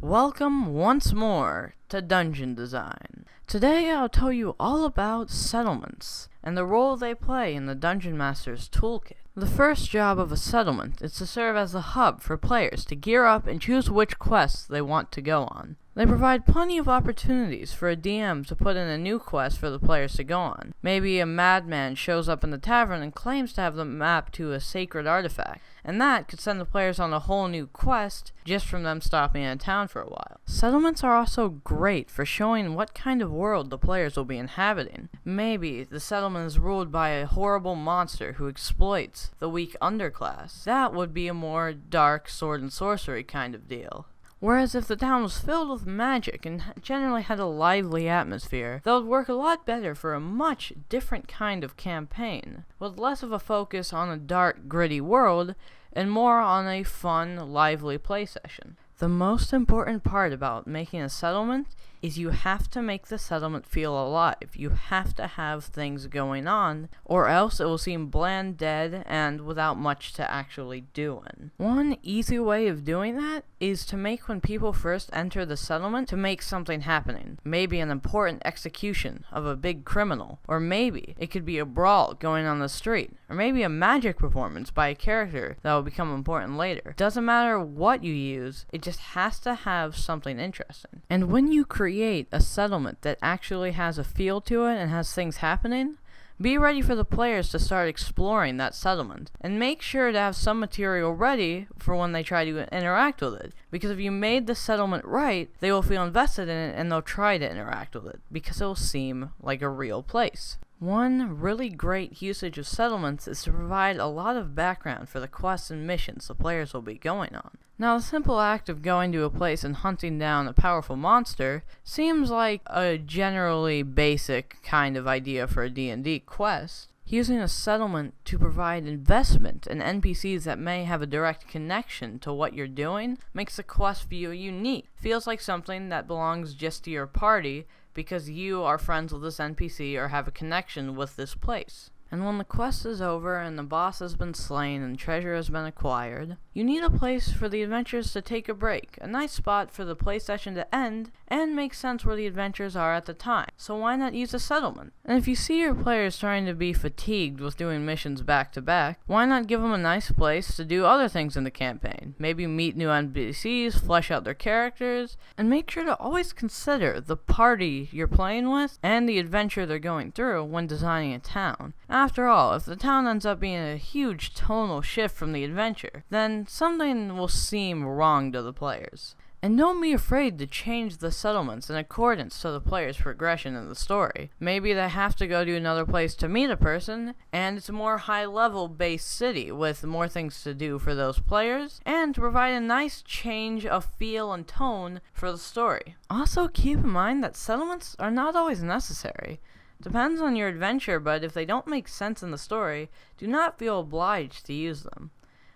Welcome once more to Dungeon Design. Today I'll tell you all about settlements and the role they play in the Dungeon Master's toolkit. The first job of a settlement is to serve as a hub for players to gear up and choose which quests they want to go on. They provide plenty of opportunities for a DM to put in a new quest for the players to go on. Maybe a madman shows up in the tavern and claims to have the map to a sacred artifact, and that could send the players on a whole new quest just from them stopping in a town for a while. Settlements are also great for showing what kind of world the players will be inhabiting. Maybe the settlement is ruled by a horrible monster who exploits the weak underclass. That would be a more dark sword and sorcery kind of deal. Whereas if the town was filled with magic and generally had a lively atmosphere, that would work a lot better for a much different kind of campaign, with less of a focus on a dark, gritty world and more on a fun, lively play session. The most important part about making a settlement is you have to make the settlement feel alive. You have to have things going on, or else it will seem bland, dead, and without much to actually doing. One easy way of doing that is to make when people first enter the settlement to make something happening. Maybe an important execution of a big criminal, or maybe it could be a brawl going on the street, or maybe a magic performance by a character that will become important later. Doesn't matter what you use, it just has to have something interesting. And when you create a settlement that actually has a feel to it and has things happening, be ready for the players to start exploring that settlement, and make sure to have some material ready for when they try to interact with it, because if you made the settlement right, they will feel invested in it and they'll try to interact with it, because it will seem like a real place. One really great usage of settlements is to provide a lot of background for the quests and missions the players will be going on. Now, the simple act of going to a place and hunting down a powerful monster seems like a generally basic kind of idea for a D&D quest. Using a settlement to provide investment in NPCs that may have a direct connection to what you're doing makes the quest feel unique. Feels like something that belongs just to your party because you are friends with this NPC or have a connection with this place. And when the quest is over and the boss has been slain and treasure has been acquired, you need a place for the adventurers to take a break, a nice spot for the play session to end, and make sense where the adventures are at the time. So why not use a settlement? And if you see your players trying to be fatigued with doing missions back to back, why not give them a nice place to do other things in the campaign? Maybe meet new NPCs, flesh out their characters, and make sure to always consider the party you're playing with and the adventure they're going through when designing a town. After all, if the town ends up being a huge tonal shift from the adventure, then something will seem wrong to the players. And don't be afraid to change the settlements in accordance to the player's progression in the story. Maybe they have to go to another place to meet a person, and it's a more high-level based city with more things to do for those players, and to provide a nice change of feel and tone for the story. Also, keep in mind that settlements are not always necessary. Depends on your adventure, but if they don't make sense in the story, do not feel obliged to use them.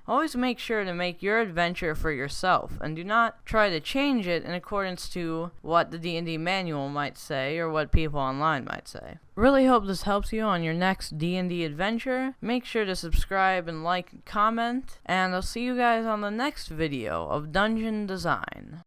Always make sure to make your adventure for yourself, and do not try to change it in accordance to what the D&D manual might say or what people online might say. Really hope this helps you on your next D&D adventure. Make sure to subscribe and like and comment, and I'll see you guys on the next video of Dungeon Design.